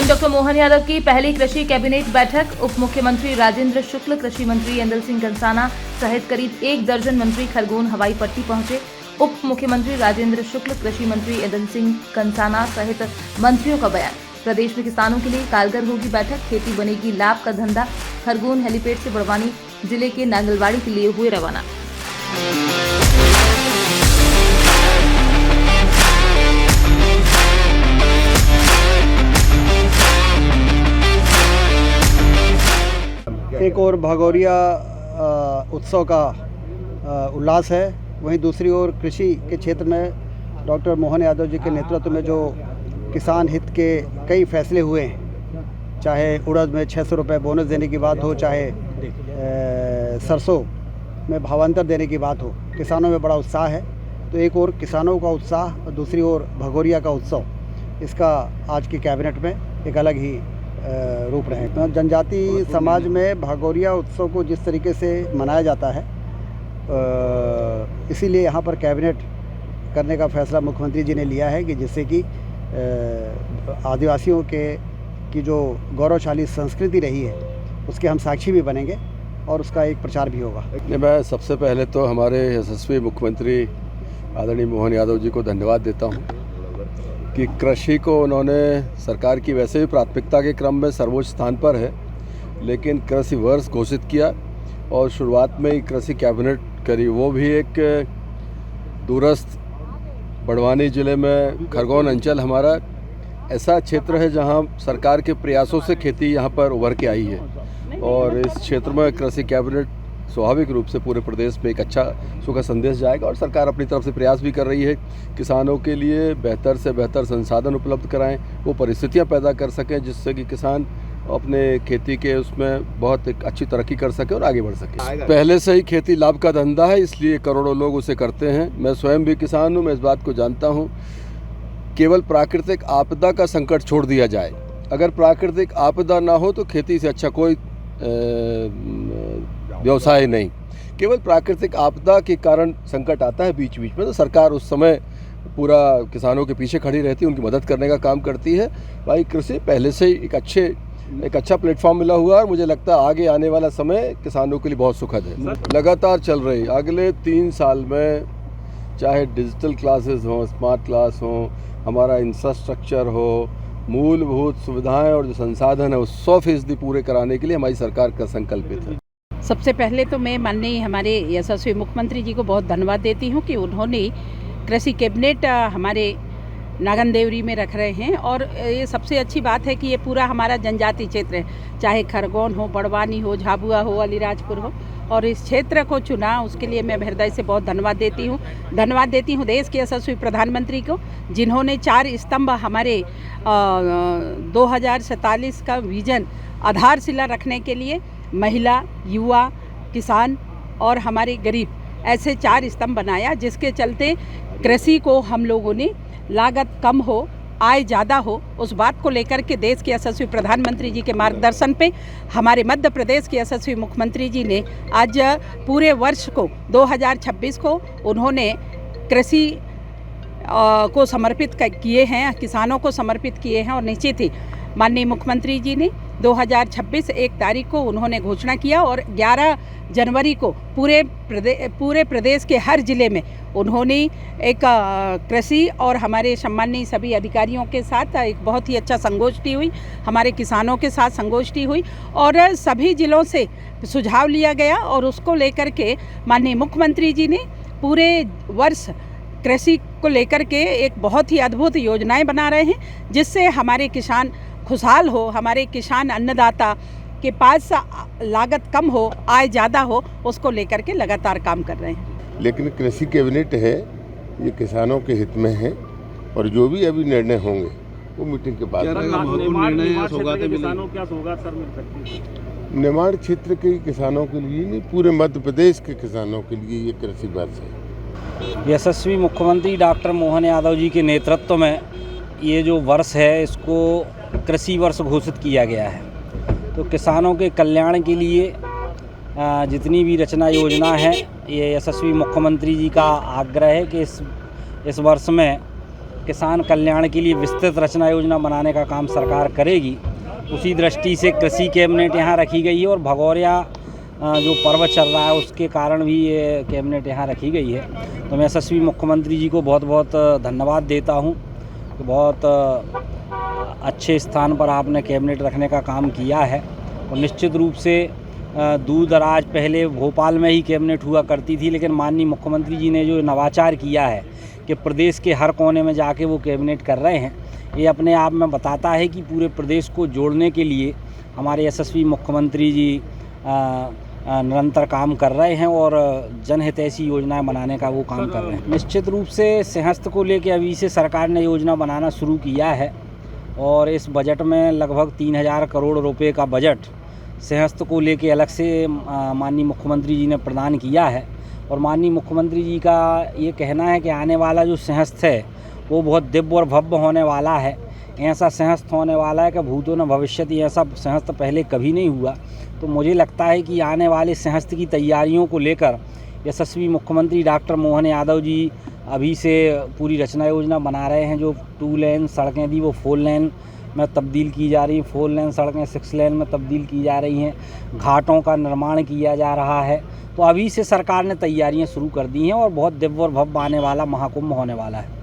CM doctor Mohan Yadav की पहली कृषि कैबिनेट बैठक। उप मुख्यमंत्री राजेंद्र शुक्ल, कृषि मंत्री इंदल सिंह कंसाना सहित करीब 1 दर्जन मंत्री खरगोन हवाई पट्टी पहुंचे। उप मुख्यमंत्री राजेंद्र शुक्ल, कृषि मंत्री इंदल सिंह कंसाना सहित मंत्रियों का बयान। प्रदेश में किसानों के लिए कारगर होगी बैठक, खेती बनेगी लाभ का धंधा। खरगोन हेलीपैड से बड़वानी जिले के नांगलवाड़ी के लिए हुए रवाना। एक और भगोरिया उत्सव का उल्लास है, वहीं दूसरी ओर कृषि के क्षेत्र में डॉक्टर मोहन यादव जी के नेतृत्व में जो किसान हित के कई फैसले हुए हैं, चाहे उड़द में 600 रुपये बोनस देने की बात हो, चाहे सरसों में भावांतर देने की बात हो, किसानों में बड़ा उत्साह है। तो एक और किसानों का उत्साह और दूसरी ओर भगोरिया का उत्सव, इसका आज की कैबिनेट में एक अलग ही रूप रहे। जनजाति समाज में भगोरिया उत्सव को जिस तरीके से मनाया जाता है, इसीलिए यहाँ पर कैबिनेट करने का फैसला मुख्यमंत्री जी ने लिया है कि जिससे कि आदिवासियों की जो गौरवशाली संस्कृति रही है उसके हम साक्षी भी बनेंगे और उसका एक प्रचार भी होगा। मैं सबसे पहले तो हमारे यशस्वी मुख्यमंत्री आदरणीय मोहन यादव जी को धन्यवाद देता हूँ कि कृषि को उन्होंने सरकार की वैसे भी प्राथमिकता के क्रम में सर्वोच्च स्थान पर है, लेकिन कृषि वर्ष घोषित किया और शुरुआत में ही कृषि कैबिनेट करी, वो भी एक दूरस्थ बड़वानी ज़िले में खरगोन अंचल हमारा ऐसा क्षेत्र है जहां सरकार के प्रयासों से खेती यहां पर उभर के आई है और इस क्षेत्र में कृषि कैबिनेट स्वाभाविक रूप से पूरे प्रदेश में एक अच्छा सुखद संदेश जाएगा और सरकार अपनी तरफ से प्रयास भी कर रही है किसानों के लिए बेहतर से बेहतर संसाधन उपलब्ध कराएं, वो परिस्थितियां पैदा कर सकें जिससे कि किसान अपने खेती के उसमें बहुत एक अच्छी तरक्की कर सके और आगे बढ़ सके। पहले से ही खेती लाभ का धंधा है, इसलिए करोड़ों लोग उसे करते हैं। मैं स्वयं भी किसान हूँ, मैं इस बात को जानता हूँ। केवल प्राकृतिक आपदा का संकट छोड़ दिया जाए, अगर प्राकृतिक आपदा ना हो तो खेती से अच्छा कोई व्यवसाय नहीं। केवल प्राकृतिक आपदा के कारण संकट आता है बीच बीच में, तो सरकार उस समय पूरा किसानों के पीछे खड़ी रहती है, उनकी मदद करने का काम करती है। भाई कृषि पहले से ही एक अच्छा प्लेटफॉर्म मिला हुआ है और मुझे लगता है आगे आने वाला समय किसानों के लिए बहुत सुखद है। लगातार चल रही अगले 3 साल में, चाहे डिजिटल क्लासेस हों, स्मार्ट क्लास हों, हमारा इंफ्रास्ट्रक्चर हो, मूलभूत सुविधाएं और जो संसाधन है वो 100% पूरे कराने के लिए हमारी सरकार का संकल्पित है। सबसे पहले तो मैं माननीय हमारे यशस्वी मुख्यमंत्री जी को बहुत धन्यवाद देती हूँ कि उन्होंने कृषि कैबिनेट हमारे नागन देवरी में रख रहे हैं और ये सबसे अच्छी बात है कि ये पूरा हमारा जनजाति क्षेत्र है, चाहे खरगोन हो, बड़वानी हो, झाबुआ हो, अलीराजपुर हो, और इस क्षेत्र को चुना उसके लिए मैं हृदय से बहुत धन्यवाद देती हूँ देश के यशस्वी प्रधानमंत्री को, जिन्होंने 4 स्तंभ हमारे 2047 का विजन आधारशिला रखने के लिए महिला, युवा, किसान और हमारे गरीब ऐसे 4 स्तंभ बनाया, जिसके चलते कृषि को हम लोगों ने लागत कम हो, आय ज़्यादा हो, उस बात को लेकर के देश के यशस्वी प्रधानमंत्री जी के मार्गदर्शन पे हमारे मध्य प्रदेश के यशस्वी मुख्यमंत्री जी ने आज पूरे वर्ष को 2026 को उन्होंने कृषि को समर्पित किए हैं, किसानों को समर्पित किए हैं और निश्चित ही माननीय मुख्यमंत्री जी ने 2026 1 तारीख को उन्होंने घोषणा किया और 11 जनवरी को पूरे प्रदेश के हर जिले में उन्होंने एक कृषि और हमारे सम्माननीय सभी अधिकारियों के साथ एक बहुत ही अच्छा संगोष्ठी हुई, हमारे किसानों के साथ संगोष्ठी हुई और सभी जिलों से सुझाव लिया गया और उसको लेकर के माननीय मुख्यमंत्री जी ने पूरे वर्ष कृषि को लेकर के एक बहुत ही अद्भुत योजनाएं बना रहे हैं, जिससे हमारे किसान खुशहाल हो, हमारे किसान अन्नदाता के पास लागत कम हो, आय ज़्यादा हो, उसको लेकर के लगातार काम कर रहे हैं। लेकिन कृषि कैबिनेट है, ये किसानों के हित में है और जो भी अभी निर्णय होंगे वो मीटिंग के बाद। निर्माण क्षेत्र के किसानों के लिए नहीं, पूरे मध्य प्रदेश के किसानों के लिए ये कृषि वर्ष है। यशस्वी मुख्यमंत्री डॉक्टर मोहन यादव जी के नेतृत्व में ये जो वर्ष है इसको कृषि वर्ष घोषित किया गया है। तो किसानों के कल्याण के लिए जितनी भी रचना योजना है, ये यशस्वी मुख्यमंत्री जी का आग्रह है कि इस वर्ष में किसान कल्याण के लिए विस्तृत रचना योजना बनाने का काम सरकार करेगी। उसी दृष्टि से कृषि कैबिनेट यहाँ रखी गई है और भगोरिया जो पर्व चल रहा है उसके कारण भी ये कैबिनेट यहाँ रखी गई है। तो मैं यशस्वी मुख्यमंत्री जी को बहुत बहुत धन्यवाद देता हूँ कि बहुत अच्छे स्थान पर आपने कैबिनेट रखने का काम किया है। और निश्चित रूप से दूर दराज पहले भोपाल में ही कैबिनेट हुआ करती थी, लेकिन माननीय मुख्यमंत्री जी ने जो नवाचार किया है कि प्रदेश के हर कोने में जाके वो कैबिनेट कर रहे हैं, ये अपने आप में बताता है कि पूरे प्रदेश को जोड़ने के लिए हमारे यशस्वी मुख्यमंत्री जी निरंतर काम कर रहे हैं और जनहितैषी योजनाएं बनाने का वो काम कर रहे हैं। निश्चित रूप से सिंहस्थ को लेकर अभी से सरकार ने योजना बनाना शुरू किया है और इस बजट में लगभग 3000 करोड़ रुपए का बजट सिंहस्थ को लेकर अलग से माननीय मुख्यमंत्री जी ने प्रदान किया है। और माननीय मुख्यमंत्री जी का ये कहना है कि आने वाला जो सिंहस्थ है वो बहुत दिव्य और भव्य होने वाला है। ऐसा सिंहस्थ होने वाला है कि भूतो न भविष्यति, ऐसा सिंहस्थ पहले कभी नहीं हुआ। तो मुझे लगता है कि आने वाले सिंहस्थ की तैयारियों को लेकर यशस्वी मुख्यमंत्री डॉक्टर मोहन यादव जी अभी से पूरी रचना योजना बना रहे हैं। जो 2 लेन सड़कें थी वो 4 लेन में तब्दील की जा रही हैं, 4 लेन सड़कें 6 लेन में तब्दील की जा रही हैं, घाटों का निर्माण किया जा रहा है। तो अभी से सरकार ने तैयारियां शुरू कर दी हैं और बहुत दिव्य और भव्य आने वाला महाकुंभ होने वाला है।